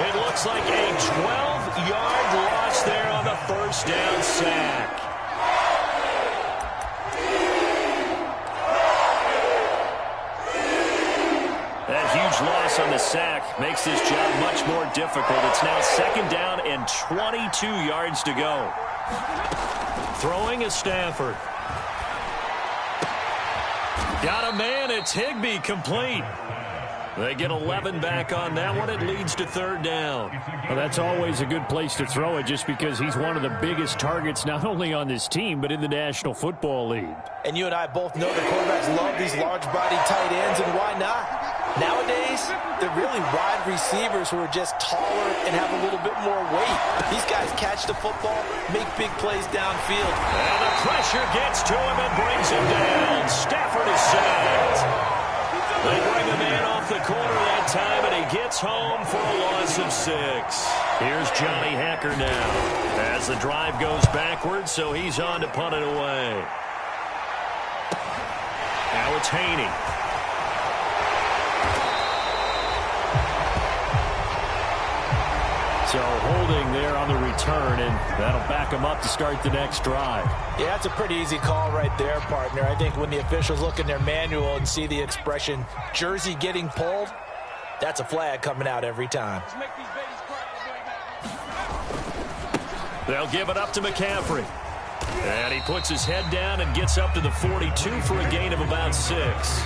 It looks like a 12-yard loss there on the first down sack. That huge loss on the sack makes this job much more difficult. It's now second down and 22 yards to go. Throwing is Stafford. Got a man. It's Higbee, complete. They get 11 back on that one. It leads to third down. Well, that's always a good place to throw it just because he's one of the biggest targets not only on this team but in the National Football League. And you and I both know the quarterbacks love these large-body tight ends, and why not? Nowadays, they're really wide receivers who are just taller and have a little bit more weight. These guys catch the football, make big plays downfield. And the pressure gets to him and brings him down. Stafford is sacked. They bring him in off the corner that time, and he gets home for a loss of 6. Here's Johnny Hacker now as the drive goes backwards, so he's on to punt it away. Now it's Haney. So holding there on the return, and that'll back him up to start the next drive. Yeah, that's a pretty easy call right there, partner. I think when the officials look in their manual and see the expression jersey getting pulled, that's a flag coming out every time. They'll give it up to McCaffrey. And he puts his head down and gets up to the 42 for a gain of about 6.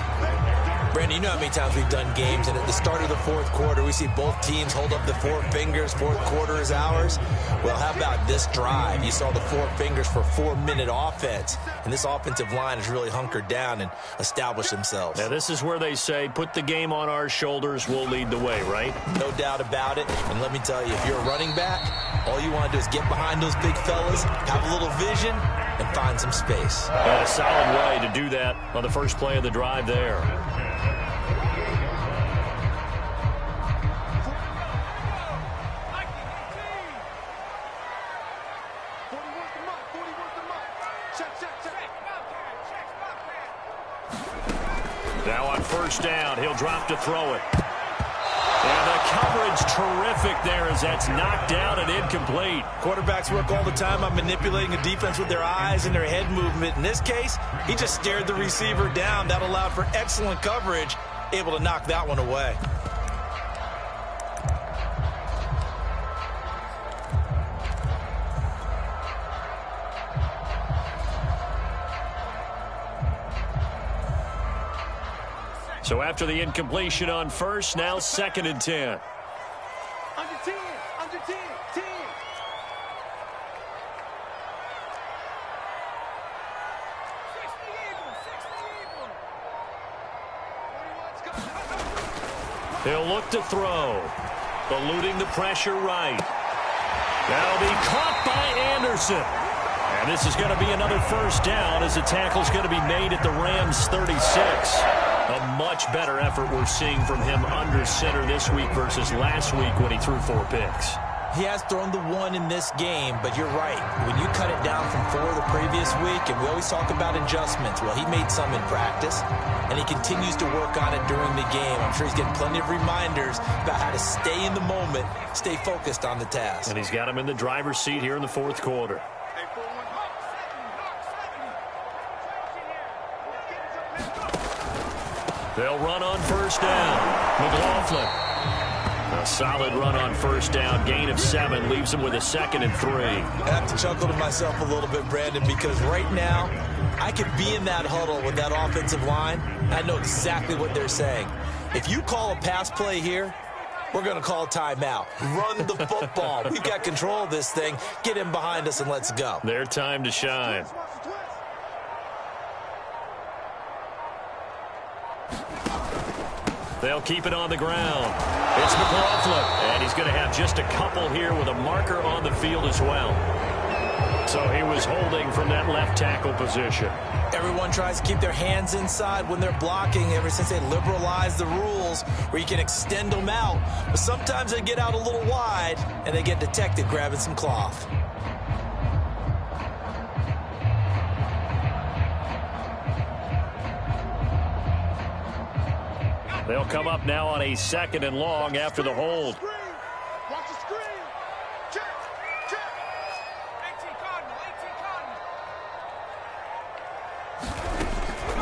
Brandon, you know how many times we've done games, and at the start of the fourth quarter, we see both teams hold up the 4 fingers, fourth quarter is ours. Well, how about this drive? You saw the 4 fingers for 4-minute offense, and this offensive line has really hunkered down and established themselves. Now, this is where they say, put the game on our shoulders, we'll lead the way, right? No doubt about it, and let me tell you, if you're a running back, all you want to do is get behind those big fellas, have a little vision, and find some space. A solid way to do that on the first play of the drive there. Now on first down, he'll drop to throw it. And the coverage terrific there as that's knocked down and incomplete. Quarterbacks work all the time on manipulating a defense with their eyes and their head movement. In this case, he just stared the receiver down. That allowed for excellent coverage, able to knock that one away. So after the incompletion on first, now second and 10. Under 10, under 10, 10. He'll look to throw. Eluding the pressure right. That'll be caught by Anderson. And this is going to be another first down as the tackle's going to be made at the Rams' 36. A much better effort we're seeing from him under center this week versus last week when he threw 4 picks. He has thrown the 1 in this game, but you're right. When you cut it down from 4 the previous week, and we always talk about adjustments, well, he made some in practice, and he continues to work on it during the game. I'm sure he's getting plenty of reminders about how to stay in the moment, stay focused on the task. And he's got him in the driver's seat here in the fourth quarter. They'll run on first down. McLaughlin. A solid run on first down. Gain of 7 leaves him with a second and 3. I have to chuckle to myself a little bit, Brandon, because right now I could be in that huddle with that offensive line. I know exactly what they're saying. If you call a pass play here, we're going to call timeout. Run the football. We've got control of this thing. Get him behind us and let's go. Their time to shine. They'll keep it on the ground. It's McLaughlin, and he's going to have just a couple here with a marker on the field as well. So he was holding from that left tackle position. Everyone tries to keep their hands inside when they're blocking ever since they liberalized the rules where you can extend them out. But sometimes they get out a little wide, and they get detected grabbing some cloth. They'll come up now on a 2nd and long after the hold. Watch the screen. Check. Check. 18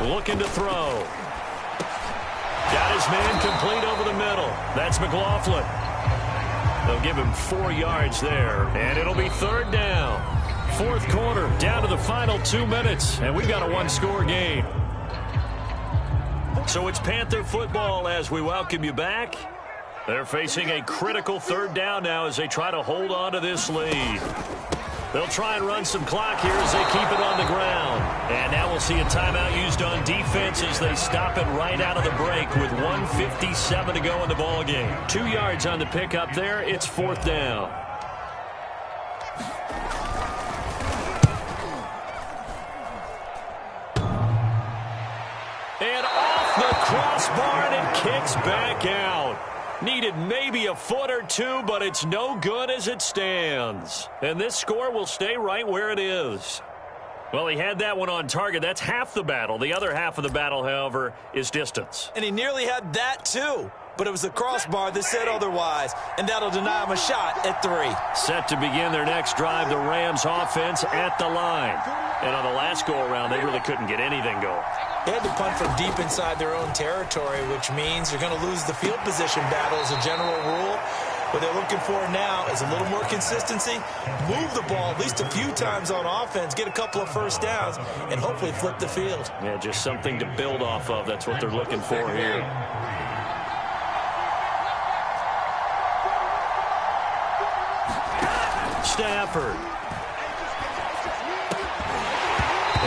Cardinal. Looking to throw. Got his man complete over the middle. That's McLaughlin. They'll give him 4 yards there, and it'll be 3rd down. 4th quarter, down to the final 2 minutes, and we've got a 1-score game. So it's Panther football as we welcome you back. They're facing a critical 3rd down now as they try to hold on to this lead. They'll try and run some clock here as they keep it on the ground. And now we'll see a timeout used on defense as they stop it right out of the break with 1:57 to go in the ballgame. 2 yards on the pickup there. It's 4th down. And off the crossbar, and it kicks back out. Needed maybe a foot or two, but it's no good as it stands. And this score will stay right where it is. Well, he had that one on target. That's half the battle. The other half of the battle, however, is distance. And he nearly had that, too. But it was the crossbar that said otherwise, and that'll deny him a shot at 3. Set to begin their next drive, the Rams offense at the line. And on the last go-around, they really couldn't get anything going. They had to punt from deep inside their own territory, which means you're going to lose the field position battle as a general rule. What they're looking for now is a little more consistency, move the ball at least a few times on offense, get a couple of 1st downs, and hopefully flip the field. Yeah, just something to build off of. That's what they're looking for here. Stafford.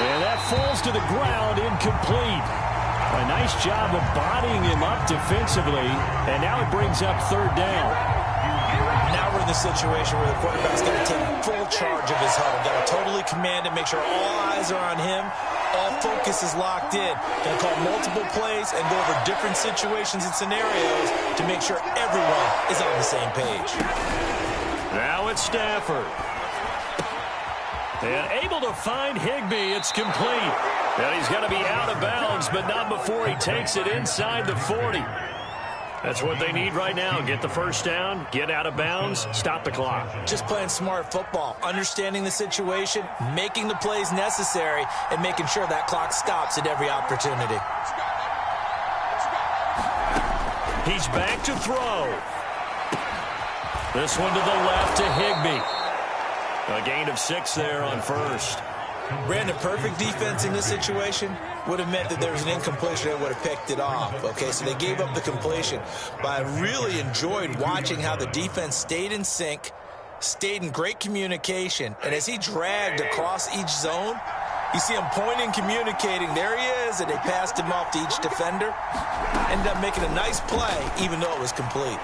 And that falls to the ground, incomplete. A nice job of bodying him up defensively, and now it brings up 3rd down. Now we're in the situation where the quarterback's got to take full charge of his huddle. Got to totally command it, make sure all eyes are on him. All focus is locked in. Going to call multiple plays and go over different situations and scenarios to make sure everyone is on the same page. Now it's Stafford. And able to find Higbee. It's complete. And he's going to be out of bounds, but not before he takes it inside the 40. That's what they need right now. Get the 1st down, get out of bounds, stop the clock. Just playing smart football, understanding the situation, making the plays necessary, and making sure that clock stops at every opportunity. He's back to throw. This one to the left to Higbee. A gain of 6 there on 1st. Brandon, perfect defense in this situation would have meant that there was an incompletion that would have picked it off. Okay, so they gave up the completion. But I really enjoyed watching how the defense stayed in sync, stayed in great communication. And as he dragged across each zone, you see him pointing, communicating. There he is, and they passed him off to each defender. Ended up making a nice play, even though it was complete.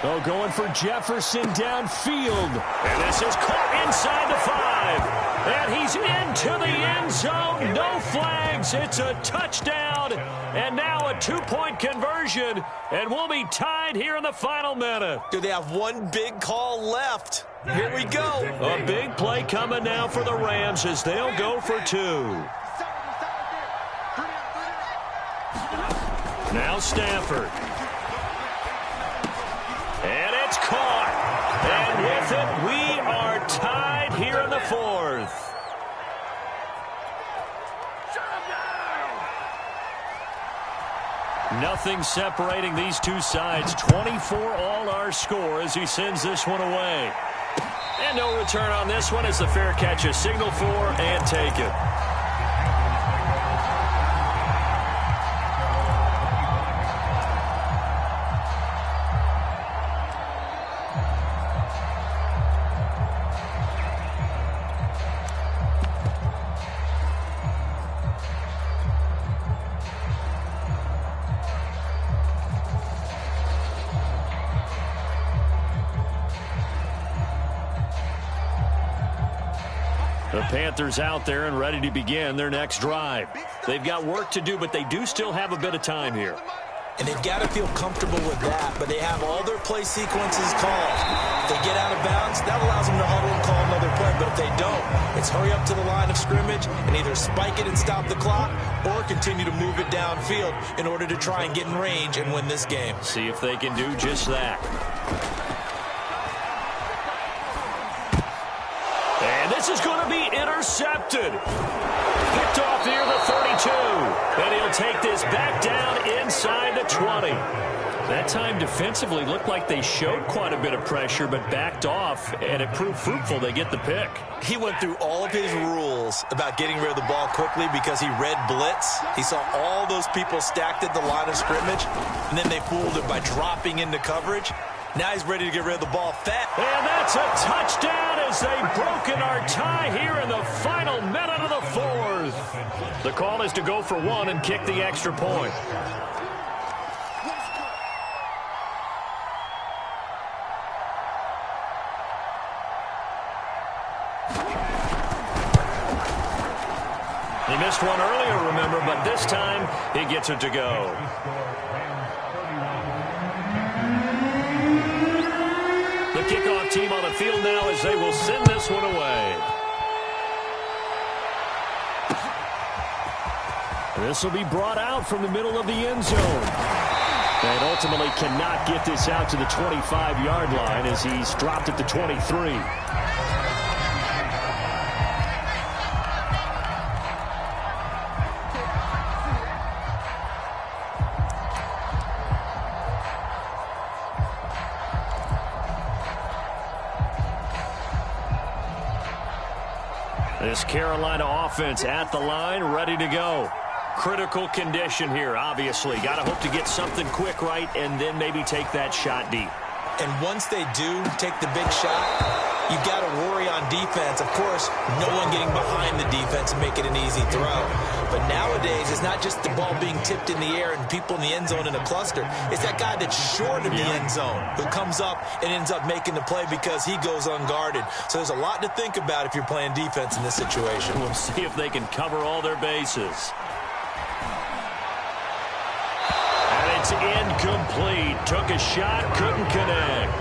Oh, going for Jefferson downfield. And this is caught inside the 5. And he's into the end zone. No flags. It's a touchdown. And now a 2-point conversion. And we'll be tied here in the final minute. Do they have one big call left? Here we go. A big play coming now for the Rams as they'll go for 2. Now Stafford. And it's caught. And with it, we are tied here in the 4th. Nothing separating these two sides. 24 all our score as he sends this one away. And no return on this one as the fair catch is signaled for and taken. The Panthers out there and ready to begin their next drive. They've got work to do, but they do still have a bit of time here. And they've got to feel comfortable with that, but they have all their play sequences called. If they get out of bounds, that allows them to huddle and call another play, but if they don't, it's hurry up to the line of scrimmage and either spike it and stop the clock or continue to move it downfield in order to try and get in range and win this game. See if they can do just that. And this is going to be intercepted. Picked off near the 32. And he'll take this back down inside the 20. That time defensively looked like they showed quite a bit of pressure, but backed off, and it proved fruitful. They get the pick. He went through all of his rules about getting rid of the ball quickly because he read blitz. He saw all those people stacked at the line of scrimmage, and then they fooled him by dropping into coverage. Now he's ready to get rid of the ball fast. And that's a touchdown as they've broken our tie here in the final minute of the fourth. The call is to go for one and kick the extra point. He missed one earlier, remember, but this time he gets it to go. The kickoff team on the field now as they will send this one away. This will be brought out from the middle of the end zone. And ultimately cannot get this out to the 25-yard line as he's dropped at the 23. This Carolina offense at the line, ready to go. Critical condition here, obviously. Got to hope to get something quick right and then maybe take that shot deep. And once they do take the big shot, you got to worry on defense. Of course, no one getting behind the defense and make it an easy throw. But nowadays, it's not just the ball being tipped in the air and people in the end zone in a cluster. It's that guy that's short of the end zone who comes up and ends up making the play because he goes unguarded. So there's a lot to think about if you're playing defense in this situation. We'll see if they can cover all their bases. And it's incomplete. Took a shot, couldn't connect.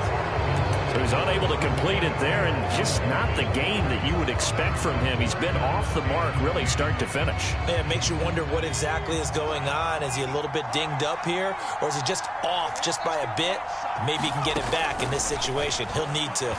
So he's unable to complete it there, and just not the game that you would expect from him. He's been off the mark really start to finish. Yeah, it makes you wonder what exactly is going on. Is he a little bit dinged up here, or is he just off just by a bit? Maybe he can get it back in this situation. He'll need to.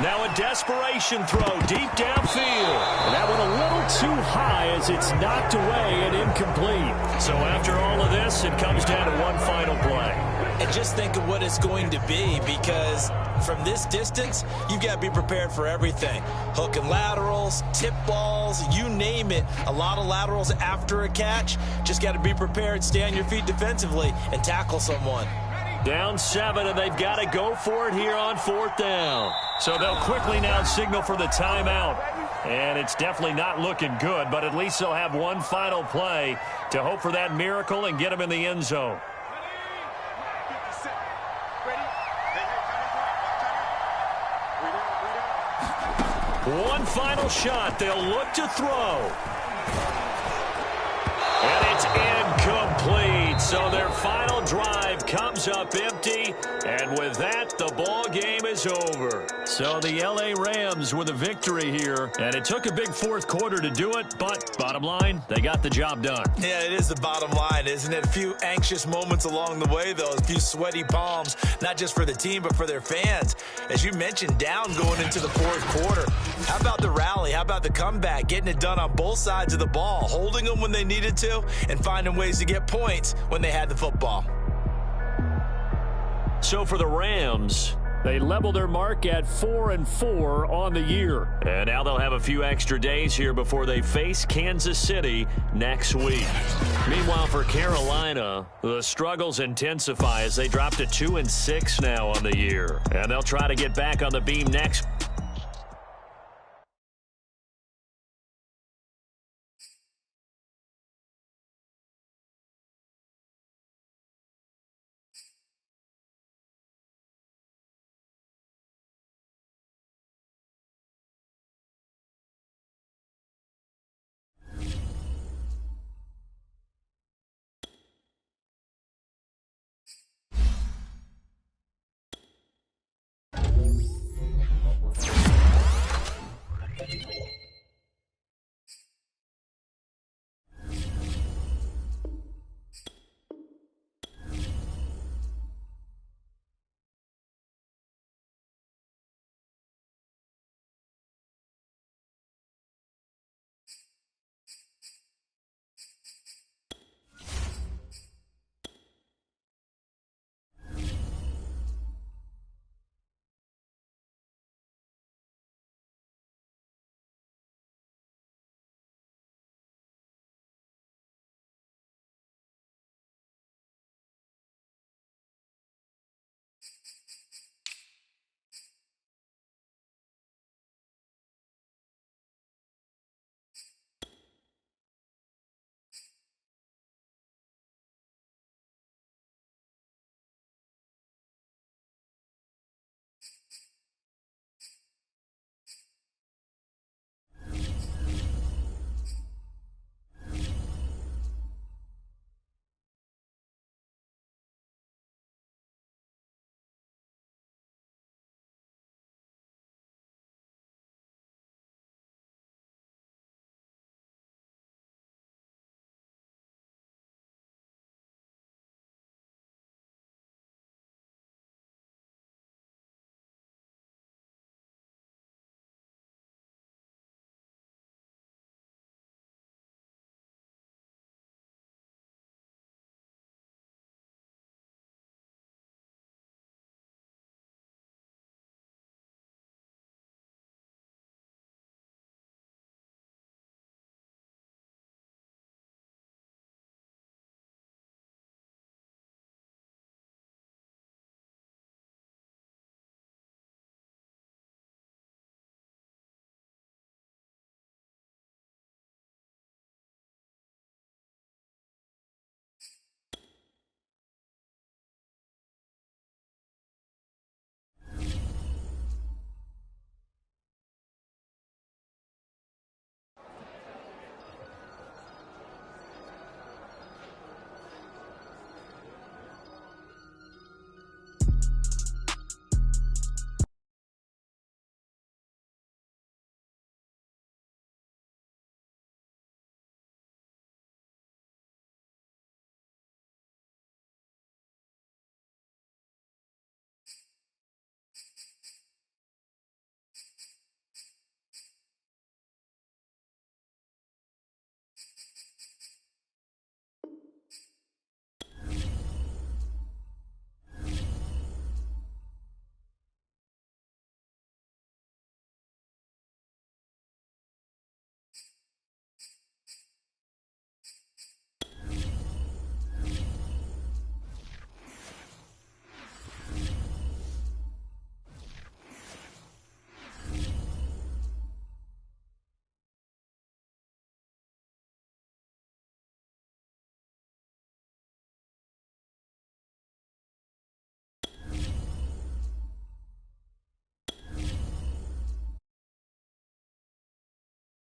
Now a desperation throw deep downfield. And that one a little too high as it's knocked away and incomplete. So after all of this, it comes down to one final play. And just think of what it's going to be, because from this distance, you've got to be prepared for everything. Hook and laterals, tip balls, you name it. A lot of laterals after a catch. Just got to be prepared, stay on your feet defensively, and tackle someone. Down 7, and they've got to go for it here on 4th down. So they'll quickly now signal for the timeout. And it's definitely not looking good, but at least they'll have one final play to hope for that miracle and get them in the end zone. One final shot. They'll look to throw. And it's incomplete. So their final drive comes up empty. And with that, the ball game is over. So the LA Rams with a victory here. And it took a big fourth quarter to do it. But bottom line, they got the job done. Yeah, it is the bottom line, isn't it? A few anxious moments along the way, though. A few sweaty palms, not just for the team, but for their fans. As you mentioned, down going into the fourth quarter. How about the rally? How about the comeback? Getting it done on both sides of the ball. Holding them when they needed to and finding ways to get points when they had the football. So for the Rams, they level their mark at 4-4 on the year. And now they'll have a few extra days here before they face Kansas City next week. Meanwhile, for Carolina, the struggles intensify as they drop to 2-6 now on the year. And they'll try to get back on the beam next